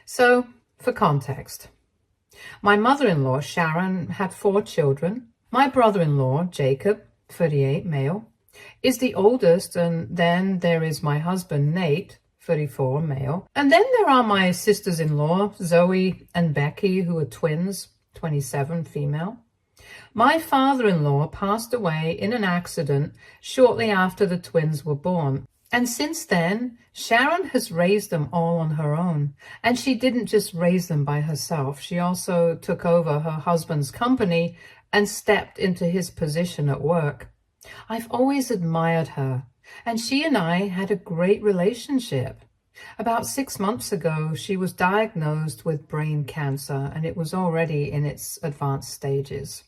So, for context, my mother-in-law, Sharon, had 4 children. My brother-in-law, Jacob, 38, male, is the oldest, and then there is my husband, Nate, 34, male. And then there are my sisters-in-law, Zoe and Becky, who are twins, 27, female. My father-in-law passed away in an accident shortly after the twins were born. And since then, Sharon has raised them all on her own. And she didn't just raise them by herself. She also took over her husband's company and stepped into his position at work. I've always admired her, and she and I had a great relationship. About 6 months ago, she was diagnosed with brain cancer, and it was already in its advanced stages.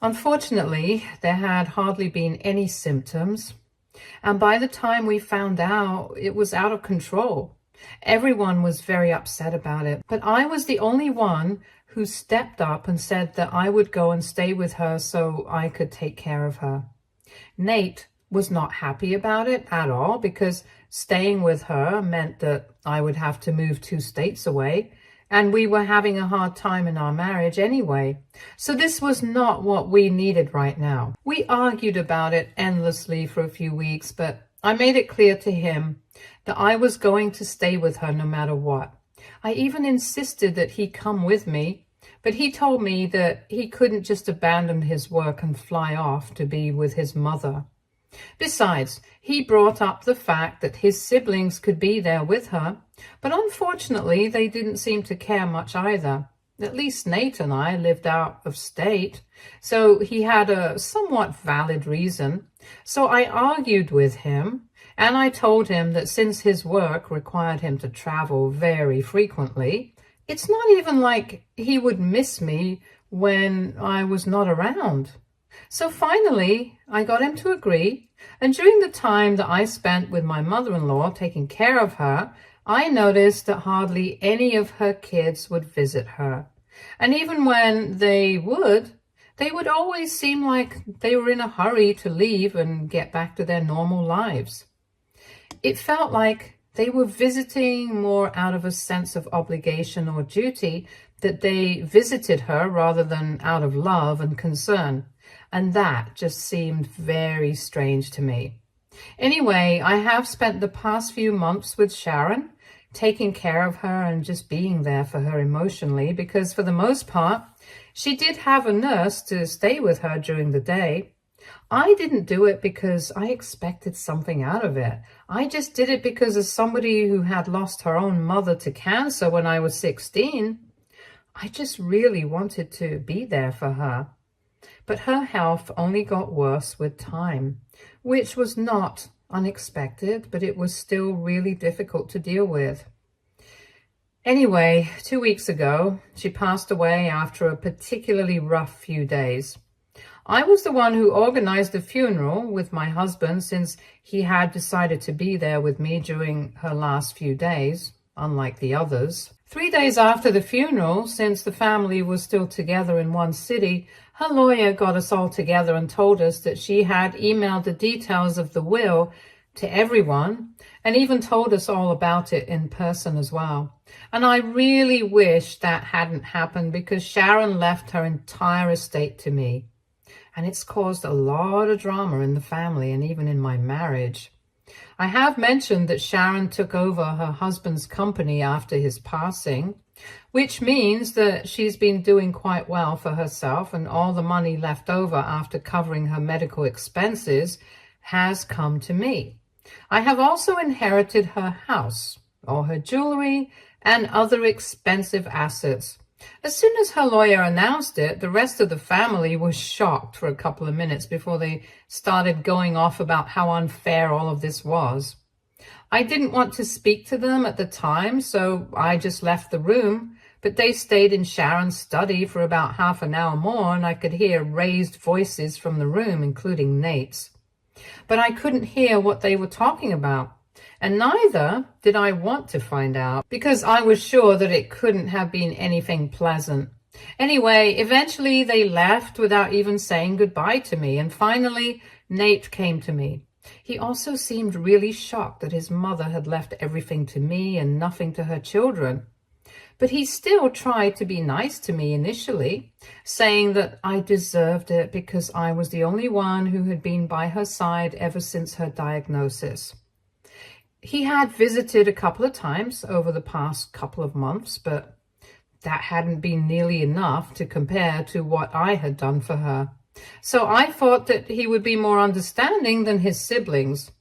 Unfortunately, there had hardly been any symptoms, and by the time we found out, it was out of control. Everyone was very upset about it, but I was the only one who stepped up and said that I would go and stay with her so I could take care of her. Nate was not happy about it at all because staying with her meant that I would have to move 2 states away, and we were having a hard time in our marriage anyway. So this was not what we needed right now. We argued about it endlessly for a few weeks, but I made it clear to him that I was going to stay with her no matter what. I even insisted that he come with me, but he told me that he couldn't just abandon his work and fly off to be with his mother. Besides, he brought up the fact that his siblings could be there with her, but unfortunately they didn't seem to care much either. At least Nate and I lived out of state, so he had a somewhat valid reason. So I argued with him, and I told him that since his work required him to travel very frequently, it's not even like he would miss me when I was not around. So finally, I got him to agree, and during the time that I spent with my mother-in-law taking care of her, I noticed that hardly any of her kids would visit her. And even when they would always seem like they were in a hurry to leave and get back to their normal lives. It felt like they were visiting more out of a sense of obligation or duty, that they visited her rather than out of love and concern. And that just seemed very strange to me. Anyway, I have spent the past few months with Sharon, taking care of her and just being there for her emotionally, because for the most part, she did have a nurse to stay with her during the day. I didn't do it because I expected something out of it. I just did it because as somebody who had lost her own mother to cancer when I was 16, I just really wanted to be there for her. But her health only got worse with time, which was not unexpected, but it was still really difficult to deal with. Anyway, 2 weeks ago, she passed away after a particularly rough few days. I was the one who organized the funeral with my husband since he had decided to be there with me during her last few days, unlike the others. 3 days after the funeral, since the family was still together in one city, her lawyer got us all together and told us that she had emailed the details of the will to everyone and even told us all about it in person as well. And I really wish that hadn't happened because Sharon left her entire estate to me. And it's caused a lot of drama in the family and even in my marriage. I have mentioned that Sharon took over her husband's company after his passing, which means that she's been doing quite well for herself, and all the money left over after covering her medical expenses has come to me. I have also inherited her house, all her jewelry, and other expensive assets. As soon as her lawyer announced it, the rest of the family was shocked for a couple of minutes before they started going off about how unfair all of this was. I didn't want to speak to them at the time, so I just left the room, but they stayed in Sharon's study for about half an hour more, and I could hear raised voices from the room, including Nate's. But I couldn't hear what they were talking about. And neither did I want to find out, because I was sure that it couldn't have been anything pleasant. Anyway, eventually they left without even saying goodbye to me, and finally Nate came to me. He also seemed really shocked that his mother had left everything to me and nothing to her children. But he still tried to be nice to me initially, saying that I deserved it because I was the only one who had been by her side ever since her diagnosis. He had visited a couple of times over the past couple of months, but that hadn't been nearly enough to compare to what I had done for her. So I thought that he would be more understanding than his siblings.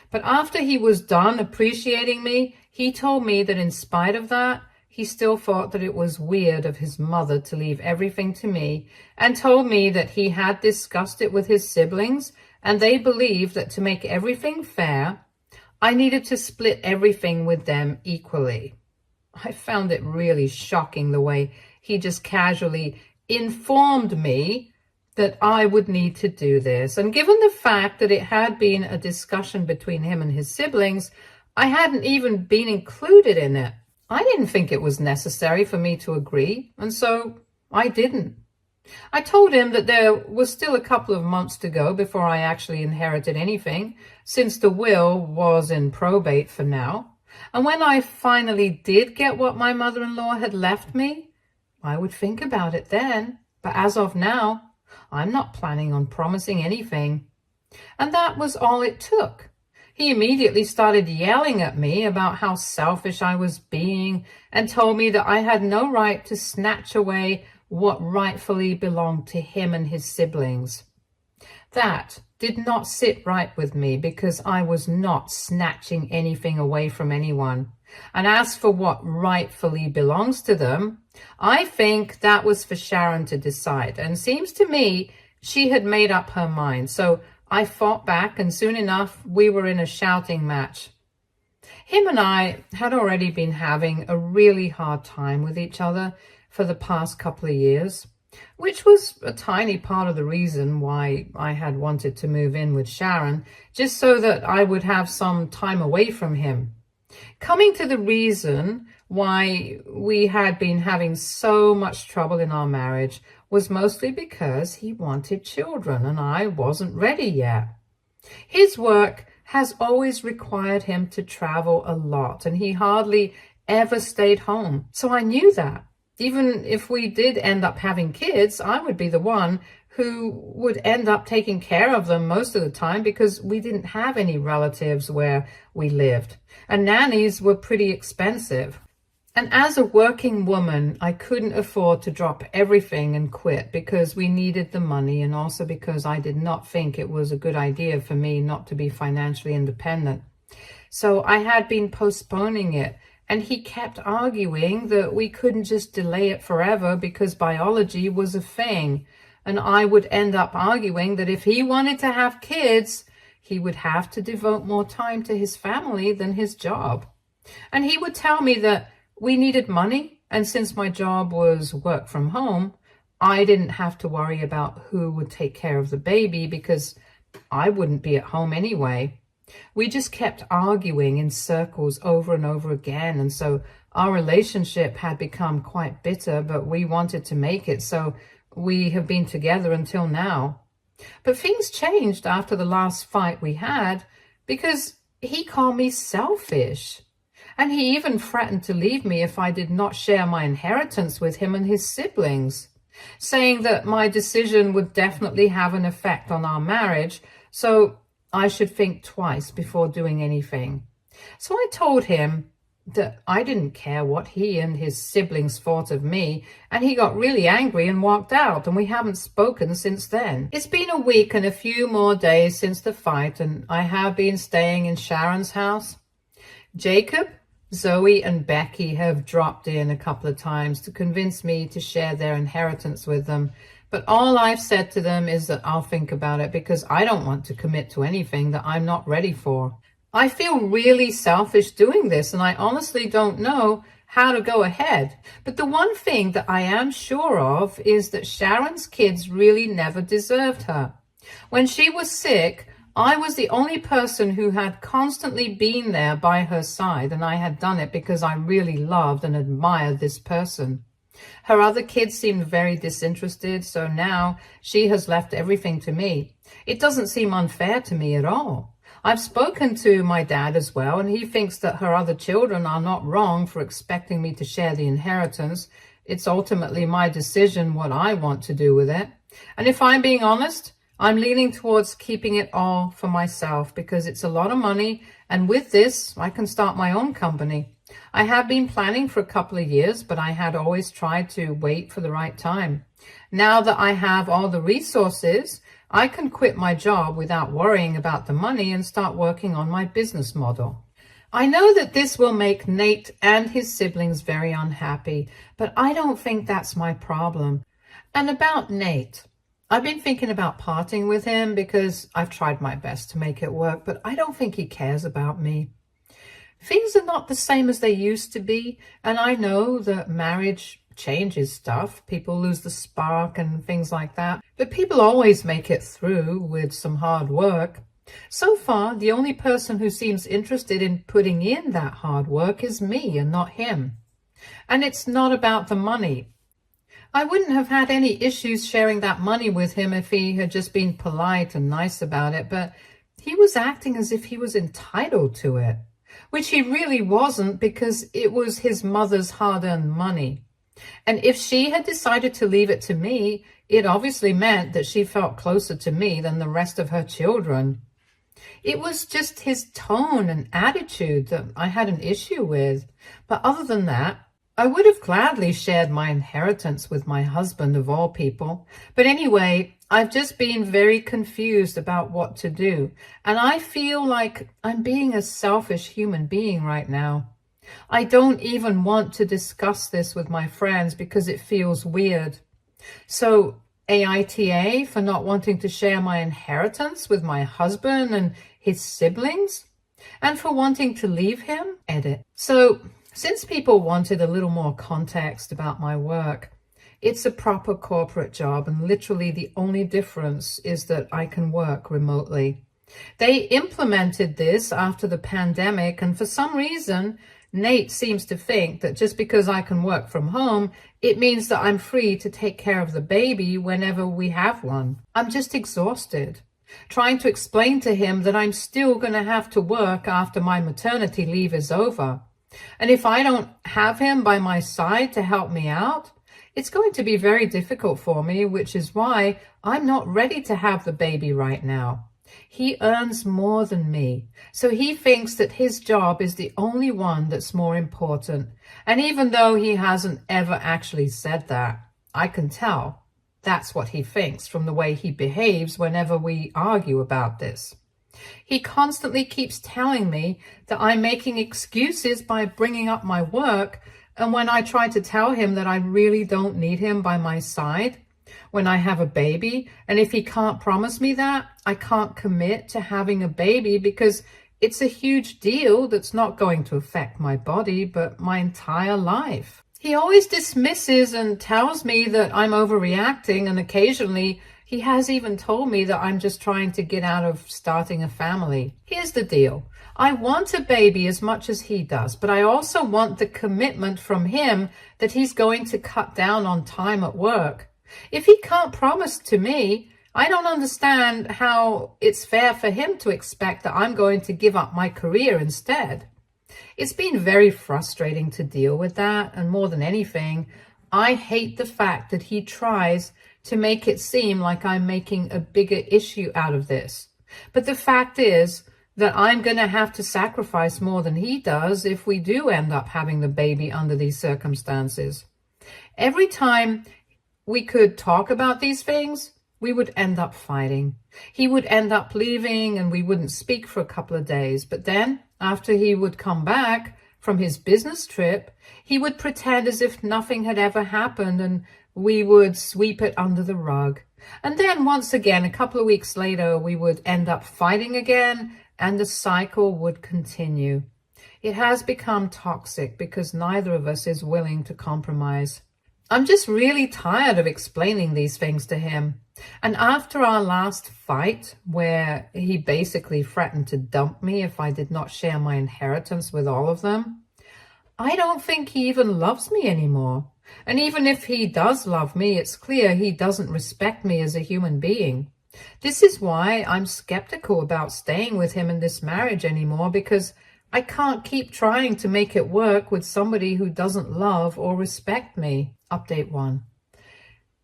But after he was done appreciating me, he told me that in spite of that, he still thought that it was weird of his mother to leave everything to me, and told me that he had discussed it with his siblings, and they believed that to make everything fair, I needed to split everything with them equally. I found it really shocking the way he just casually informed me that I would need to do this. And given the fact that it had been a discussion between him and his siblings, I hadn't even been included in it. I didn't think it was necessary for me to agree, and so I didn't. I told him that there was still a couple of months to go before I actually inherited anything, since the will was in probate for now. And when I finally did get what my mother-in-law had left me, I would think about it then. But as of now, I'm not planning on promising anything. And that was all it took. He immediately started yelling at me about how selfish I was being and told me that I had no right to snatch away what rightfully belonged to him and his siblings. That did not sit right with me because I was not snatching anything away from anyone. And as for what rightfully belongs to them, I think that was for Sharon to decide. And seems to me she had made up her mind. So I fought back, and soon enough we were in a shouting match. Him and I had already been having a really hard time with each other for the past couple of years, which was a tiny part of the reason why I had wanted to move in with Sharon, just so that I would have some time away from him. Coming to the reason why we had been having so much trouble in our marriage was mostly because he wanted children and I wasn't ready yet. His work has always required him to travel a lot, and he hardly ever stayed home. So I knew that even if we did end up having kids, I would be the one who would end up taking care of them most of the time because we didn't have any relatives where we lived, and nannies were pretty expensive. And as a working woman, I couldn't afford to drop everything and quit because we needed the money, and also because I did not think it was a good idea for me not to be financially independent. So I had been postponing it, and he kept arguing that we couldn't just delay it forever because biology was a thing. And I would end up arguing that if he wanted to have kids, he would have to devote more time to his family than his job. And he would tell me that we needed money, and since my job was work from home, I didn't have to worry about who would take care of the baby because I wouldn't be at home anyway. We just kept arguing in circles over and over again, and so our relationship had become quite bitter, but we wanted to make it, so we have been together until now. But things changed after the last fight we had because he called me selfish. And he even threatened to leave me if I did not share my inheritance with him and his siblings, saying that my decision would definitely have an effect on our marriage, so I should think twice before doing anything. So I told him that I didn't care what he and his siblings thought of me, and he got really angry and walked out, and we haven't spoken since then. It's been a week and a few more days since the fight, and I have been staying in Sharon's house. Jacob, Zoe and Becky have dropped in a couple of times to convince me to share their inheritance with them, but all I've said to them is that I'll think about it because I don't want to commit to anything that I'm not ready for. I feel really selfish doing this, and I honestly don't know how to go ahead. But the one thing that I am sure of is that Sharon's kids really never deserved her. When she was sick, I was the only person who had constantly been there by her side, and I had done it because I really loved and admired this person. Her other kids seemed very disinterested, so now she has left everything to me. It doesn't seem unfair to me at all. I've spoken to my dad as well, and he thinks that her other children are not wrong for expecting me to share the inheritance. It's ultimately my decision what I want to do with it. And if I'm being honest, I'm leaning towards keeping it all for myself because it's a lot of money, and with this, I can start my own company. I have been planning for a couple of years, but I had always tried to wait for the right time. Now that I have all the resources, I can quit my job without worrying about the money and start working on my business model. I know that this will make Nate and his siblings very unhappy, but I don't think that's my problem. And about Nate, I've been thinking about parting with him because I've tried my best to make it work, but I don't think he cares about me. Things are not the same as they used to be, and I know that marriage changes stuff. People lose the spark and things like that, but people always make it through with some hard work. So far, the only person who seems interested in putting in that hard work is me and not him. And it's not about the money. I wouldn't have had any issues sharing that money with him if he had just been polite and nice about it, but he was acting as if he was entitled to it, which he really wasn't because it was his mother's hard-earned money. And if she had decided to leave it to me, it obviously meant that she felt closer to me than the rest of her children. It was just his tone and attitude that I had an issue with. But other than that, I would have gladly shared my inheritance with my husband of all people. But anyway, I've just been very confused about what to do. And I feel like I'm being a selfish human being right now. I don't even want to discuss this with my friends because it feels weird. So AITA for not wanting to share my inheritance with my husband and his siblings, and for wanting to leave him, edit. So since people wanted a little more context about my work, it's a proper corporate job, and literally the only difference is that I can work remotely. They implemented this after the pandemic, and for some reason, Nate seems to think that just because I can work from home, it means that I'm free to take care of the baby whenever we have one. I'm just exhausted, trying to explain to him that I'm still going to have to work after my maternity leave is over. And if I don't have him by my side to help me out, it's going to be very difficult for me, which is why I'm not ready to have the baby right now. He earns more than me, so he thinks that his job is the only one that's more important. And even though he hasn't ever actually said that, I can tell that's what he thinks from the way he behaves whenever we argue about this. He constantly keeps telling me that I'm making excuses by bringing up my work, and when I try to tell him that I really don't need him by my side when I have a baby, and if he can't promise me that, I can't commit to having a baby because it's a huge deal that's not going to affect my body, but my entire life. He always dismisses and tells me that I'm overreacting, and occasionally he has even told me that I'm just trying to get out of starting a family. Here's the deal. I want a baby as much as he does, but I also want the commitment from him that he's going to cut down on time at work. If he can't promise to me, I don't understand how it's fair for him to expect that I'm going to give up my career instead. It's been very frustrating to deal with that, and more than anything, I hate the fact that he tries to make it seem like I'm making a bigger issue out of this. But the fact is that I'm going to have to sacrifice more than he does if we do end up having the baby under these circumstances. Every time we could talk about these things, we would end up fighting. He would end up leaving and we wouldn't speak for a couple of days. But then, after he would come back from his business trip, he would pretend as if nothing had ever happened and we would sweep it under the rug. And then once again, a couple of weeks later, we would end up fighting again and the cycle would continue. It has become toxic because neither of us is willing to compromise. I'm just really tired of explaining these things to him. And after our last fight, where he basically threatened to dump me if I did not share my inheritance with all of them, I don't think he even loves me anymore. And even if he does love me, it's clear he doesn't respect me as a human being. This is why I'm skeptical about staying with him in this marriage anymore, because I can't keep trying to make it work with somebody who doesn't love or respect me. Update 1.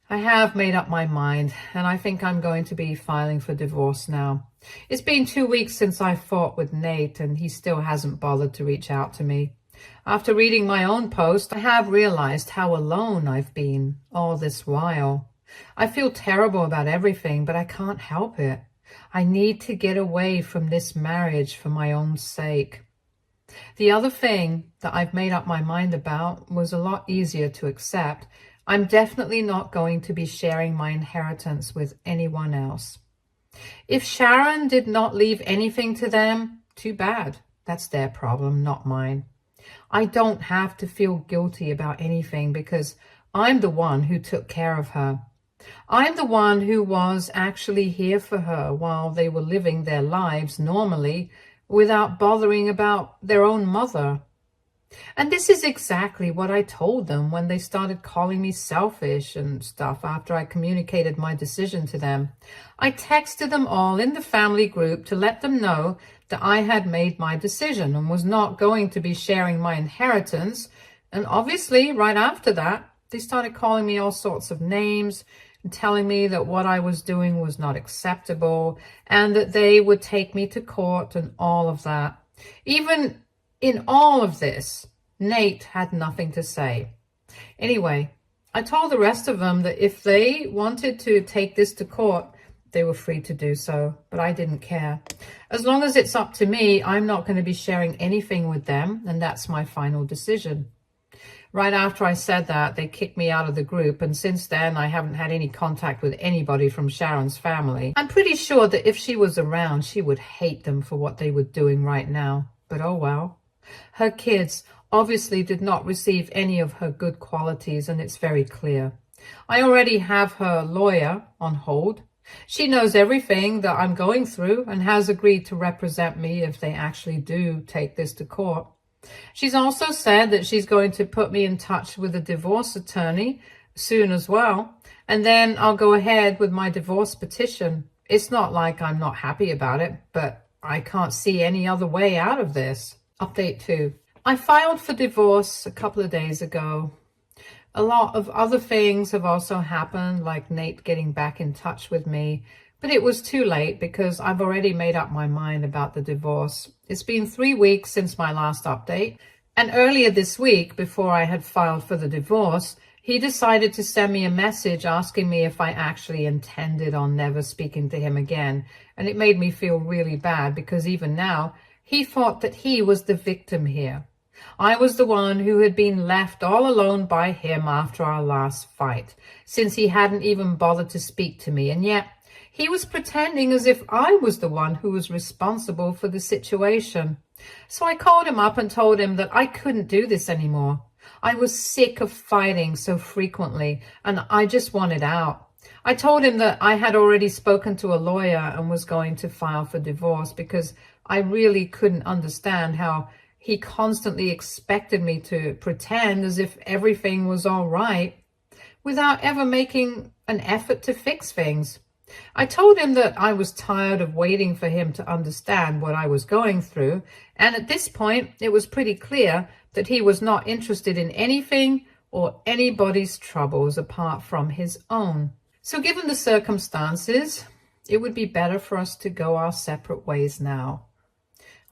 I have made up my mind, and I think I'm going to be filing for divorce now. It's been 2 weeks since I fought with Nate, and he still hasn't bothered to reach out to me. After reading my own post, I have realized how alone I've been all this while. I feel terrible about everything, but I can't help it. I need to get away from this marriage for my own sake. The other thing that I've made up my mind about was a lot easier to accept. I'm definitely not going to be sharing my inheritance with anyone else. If Sharon did not leave anything to them, too bad. That's their problem, not mine. I don't have to feel guilty about anything because I'm the one who took care of her. I'm the one who was actually here for her while they were living their lives normally without bothering about their own mother. And this is exactly what I told them when they started calling me selfish and stuff after I communicated my decision to them. I texted them all in the family group to let them know that I had made my decision and was not going to be sharing my inheritance. And obviously, right after that, they started calling me all sorts of names and telling me that what I was doing was not acceptable and that they would take me to court and all of that. Even in all of this, Nate had nothing to say. Anyway, I told the rest of them that if they wanted to take this to court, they were free to do so, but I didn't care. As long as it's up to me, I'm not going to be sharing anything with them, and that's my final decision. Right after I said that, they kicked me out of the group, and since then I haven't had any contact with anybody from Sharon's family. I'm pretty sure that if she was around, she would hate them for what they were doing right now, but oh well. Her kids obviously did not receive any of her good qualities, and it's very clear. I already have her lawyer on hold. She knows everything that I'm going through and has agreed to represent me if they actually do take this to court. She's also said that she's going to put me in touch with a divorce attorney soon as well, and then I'll go ahead with my divorce petition. It's not like I'm not happy about it, but I can't see any other way out of this. Update 2. I filed for divorce a couple of days ago. A lot of other things have also happened, like Nate getting back in touch with me, but it was too late because I've already made up my mind about the divorce. It's been 3 weeks since my last update, and earlier this week, before I had filed for the divorce, he decided to send me a message asking me if I actually intended on never speaking to him again, and it made me feel really bad because even now, he thought that he was the victim here. I was the one who had been left all alone by him after our last fight, since he hadn't even bothered to speak to me, and yet he was pretending as if I was the one who was responsible for the situation. So I called him up and told him that I couldn't do this anymore. I was sick of fighting so frequently, and I just wanted out. I told him that I had already spoken to a lawyer and was going to file for divorce because I really couldn't understand how he constantly expected me to pretend as if everything was all right without ever making an effort to fix things. I told him that I was tired of waiting for him to understand what I was going through, and at this point it was pretty clear that he was not interested in anything or anybody's troubles apart from his own. So given the circumstances, it would be better for us to go our separate ways now.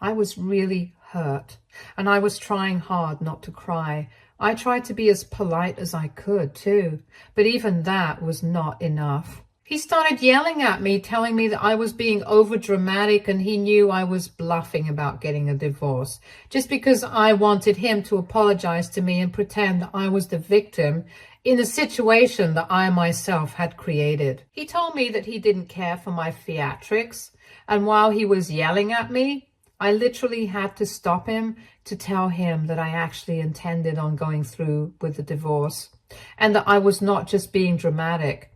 I was really hurt, and I was trying hard not to cry. I tried to be as polite as I could, too, but even that was not enough. He started yelling at me, telling me that I was being overdramatic and he knew I was bluffing about getting a divorce, just because I wanted him to apologize to me and pretend that I was the victim in a situation that I myself had created. He told me that he didn't care for my theatrics, and while he was yelling at me, I literally had to stop him to tell him that I actually intended on going through with the divorce and that I was not just being dramatic.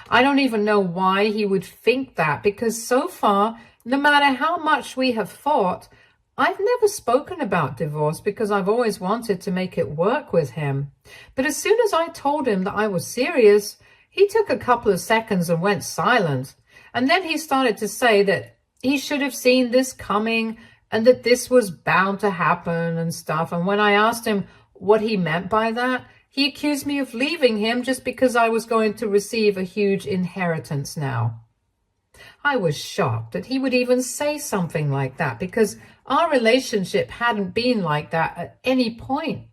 I don't even know why he would think that, because so far, no matter how much we have fought, I've never spoken about divorce because I've always wanted to make it work with him. But as soon as I told him that I was serious, he took a couple of seconds and went silent. And then he started to say that he should have seen this coming and that this was bound to happen and stuff. And when I asked him what he meant by that, he accused me of leaving him just because I was going to receive a huge inheritance now. I was shocked that he would even say something like that because our relationship hadn't been like that at any point.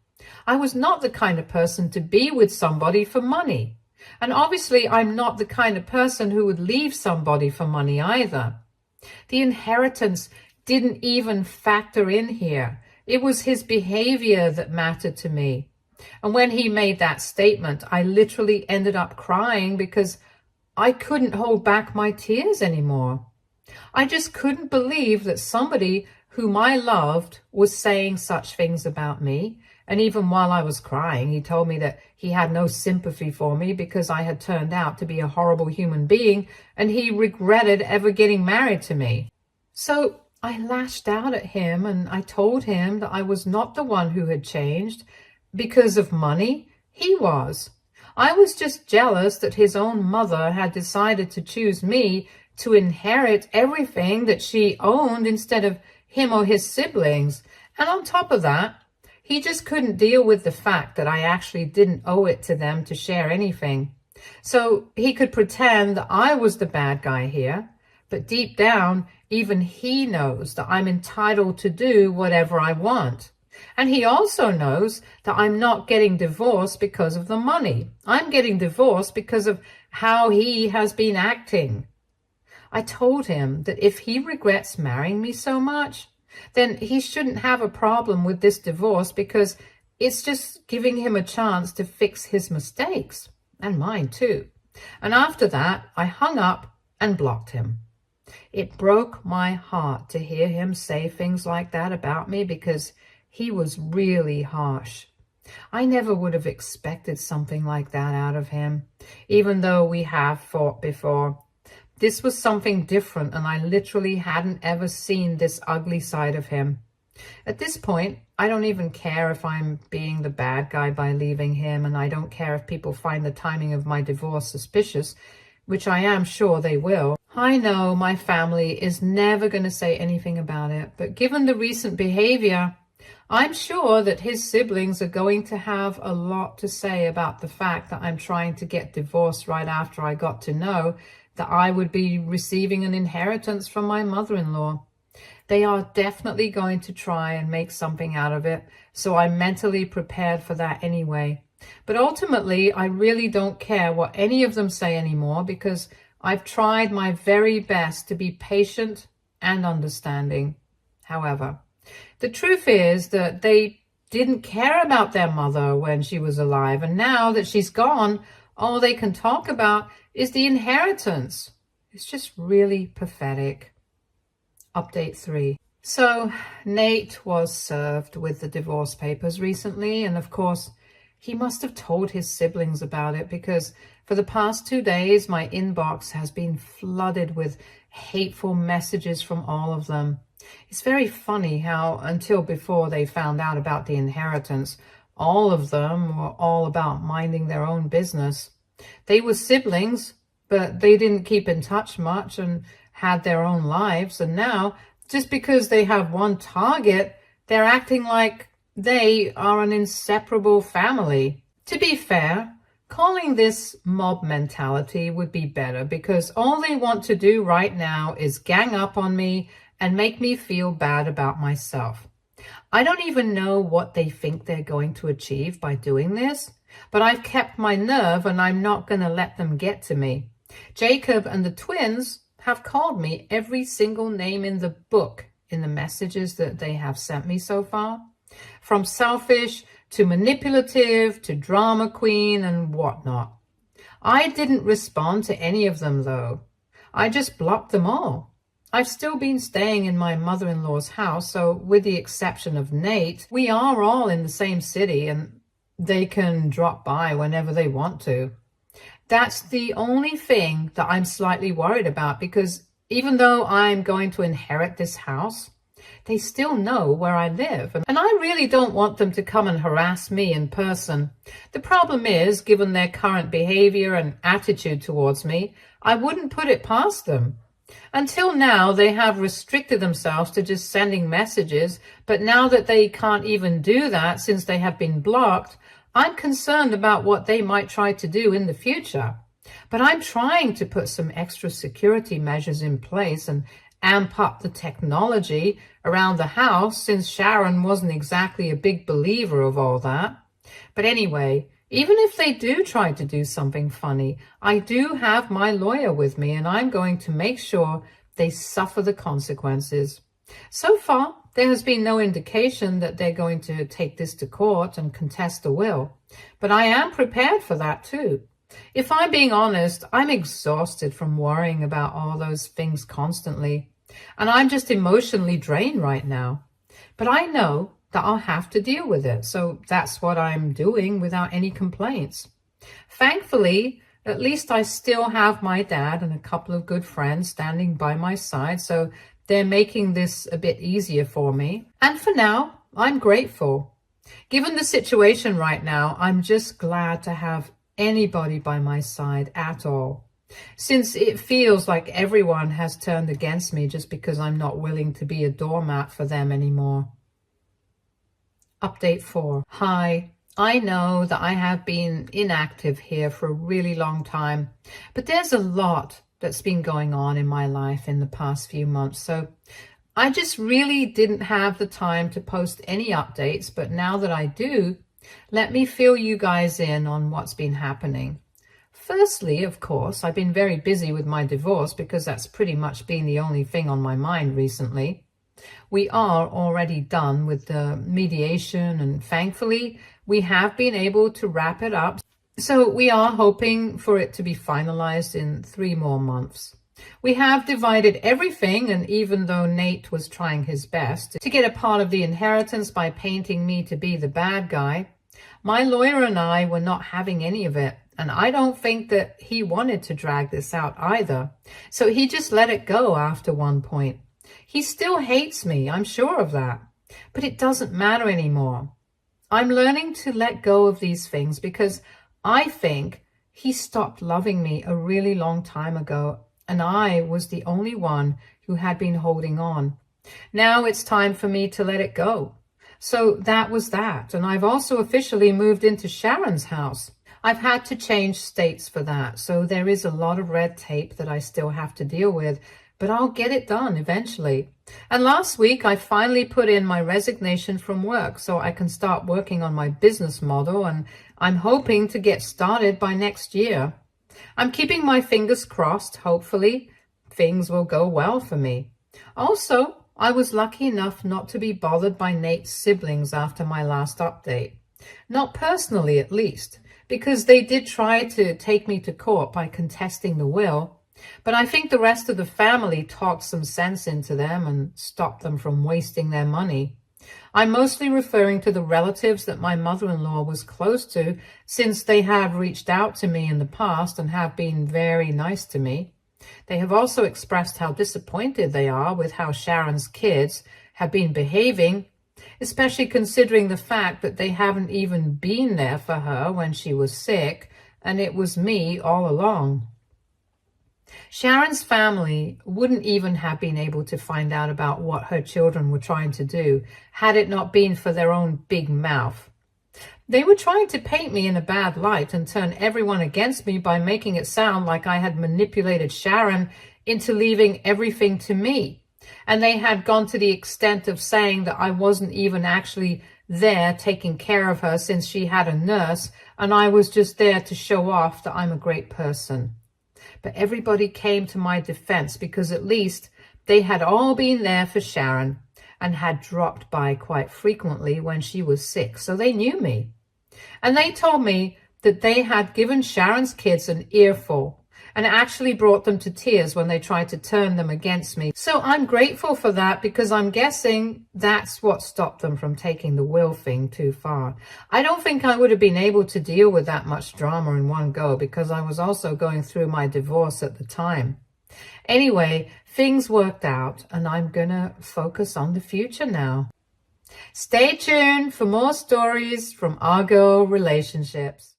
I was not the kind of person to be with somebody for money. And obviously, I'm not the kind of person who would leave somebody for money either. The inheritance didn't even factor in here. It was his behavior that mattered to me. And when he made that statement, I literally ended up crying because I couldn't hold back my tears anymore. I just couldn't believe that somebody whom I loved was saying such things about me. And even while I was crying, he told me that he had no sympathy for me because I had turned out to be a horrible human being and he regretted ever getting married to me. So I lashed out at him and I told him that I was not the one who had changed because of money. He was. I was just jealous that his own mother had decided to choose me to inherit everything that she owned instead of him or his siblings. And on top of that, he just couldn't deal with the fact that I actually didn't owe it to them to share anything. So he could pretend that I was the bad guy here, but deep down, even he knows that I'm entitled to do whatever I want. And he also knows that I'm not getting divorced because of the money. I'm getting divorced because of how he has been acting. I told him that if he regrets marrying me so much, then he shouldn't have a problem with this divorce because it's just giving him a chance to fix his mistakes, and mine too. And after that, I hung up and blocked him. It broke my heart to hear him say things like that about me because he was really harsh. I never would have expected something like that out of him, even though we have fought before. This was something different, and I literally hadn't ever seen this ugly side of him. At this point, I don't even care if I'm being the bad guy by leaving him, and I don't care if people find the timing of my divorce suspicious, which I am sure they will. I know my family is never going to say anything about it, but given the recent behavior, I'm sure that his siblings are going to have a lot to say about the fact that I'm trying to get divorced right after I got to know that I would be receiving an inheritance from my mother-in-law. They are definitely going to try and make something out of it, so I'm mentally prepared for that anyway. But ultimately, I really don't care what any of them say anymore because I've tried my very best to be patient and understanding. However, the truth is that they didn't care about their mother when she was alive, and now that she's gone, all they can talk about is the inheritance. It's just really pathetic. Update 3. So Nate was served with the divorce papers recently, and of course, he must have told his siblings about it because for the past 2 days, my inbox has been flooded with hateful messages from all of them. It's very funny how until before they found out about the inheritance, all of them were all about minding their own business. They were siblings, but they didn't keep in touch much and had their own lives. And now, just because they have one target, they're acting like they are an inseparable family. To be fair, calling this mob mentality would be better because all they want to do right now is gang up on me and make me feel bad about myself. I don't even know what they think they're going to achieve by doing this, but I've kept my nerve and I'm not going to let them get to me. Jacob and the twins have called me every single name in the book in the messages that they have sent me so far. From selfish to manipulative to drama queen and whatnot. I didn't respond to any of them though. I just blocked them all. I've still been staying in my mother-in-law's house, so with the exception of Nate, we are all in the same city and they can drop by whenever they want to. That's the only thing that I'm slightly worried about because even though I'm going to inherit this house, They still know where I live, and I really don't want them to come and harass me in person. The problem is, given their current behavior and attitude towards me, I wouldn't put it past them. Until now, they have restricted themselves to just sending messages, but now that they can't even do that since they have been blocked, I'm concerned about what they might try to do in the future. But I'm trying to put some extra security measures in place and amp up the technology around the house, since Sharon wasn't exactly a big believer of all that. But anyway, even if they do try to do something funny, I do have my lawyer with me, and I'm going to make sure they suffer the consequences. So far, there has been no indication that they're going to take this to court and contest the will. But I am prepared for that too. If I'm being honest, I'm exhausted from worrying about all those things constantly. And I'm just emotionally drained right now. But I know that I'll have to deal with it. So that's what I'm doing without any complaints. Thankfully, at least I still have my dad and a couple of good friends standing by my side. So they're making this a bit easier for me. And for now, I'm grateful. Given the situation right now, I'm just glad to have anybody by my side at all, since it feels like everyone has turned against me just because I'm not willing to be a doormat for them anymore. Update 4. Hi, I know that I have been inactive here for a really long time, but there's a lot that's been going on in my life in the past few months, so I just really didn't have the time to post any updates. But now that I do, let me fill you guys in on what's been happening. Firstly, of course, I've been very busy with my divorce because that's pretty much been the only thing on my mind recently. We are already done with the mediation, and thankfully we have been able to wrap it up. So we are hoping for it to be finalized in 3 more months. We have divided everything, and even though Nate was trying his best to get a part of the inheritance by painting me to be the bad guy, my lawyer and I were not having any of it. And I don't think that he wanted to drag this out either. So he just let it go after one point. He still hates me, I'm sure of that. But it doesn't matter anymore. I'm learning to let go of these things because I think he stopped loving me a really long time ago, and I was the only one who had been holding on. Now it's time for me to let it go. So that was that. And I've also officially moved into Sharon's house. I've had to change states for that, so there is a lot of red tape that I still have to deal with, but I'll get it done eventually. And last week, I finally put in my resignation from work so I can start working on my business model, and I'm hoping to get started by next year. I'm keeping my fingers crossed. Hopefully, things will go well for me. Also, I was lucky enough not to be bothered by Nate's siblings after my last update. Not personally, at least, because they did try to take me to court by contesting the will, but I think the rest of the family talked some sense into them and stopped them from wasting their money. I'm mostly referring to the relatives that my mother-in-law was close to, since they have reached out to me in the past and have been very nice to me. They have also expressed how disappointed they are with how Sharon's kids have been behaving, especially considering the fact that they haven't even been there for her when she was sick, and it was me all along. Sharon's family wouldn't even have been able to find out about what her children were trying to do had it not been for their own big mouth. They were trying to paint me in a bad light and turn everyone against me by making it sound like I had manipulated Sharon into leaving everything to me. And they had gone to the extent of saying that I wasn't even actually there taking care of her since she had a nurse, and I was just there to show off that I'm a great person. But everybody came to my defense because at least they had all been there for Sharon and had dropped by quite frequently when she was sick, so they knew me. And they told me that they had given Sharon's kids an earful and actually brought them to tears when they tried to turn them against me. So I'm grateful for that, because I'm guessing that's what stopped them from taking the will thing too far. I don't think I would have been able to deal with that much drama in one go, because I was also going through my divorce at the time. Anyway, things worked out and I'm gonna focus on the future now. Stay tuned for more stories from our girl relationships.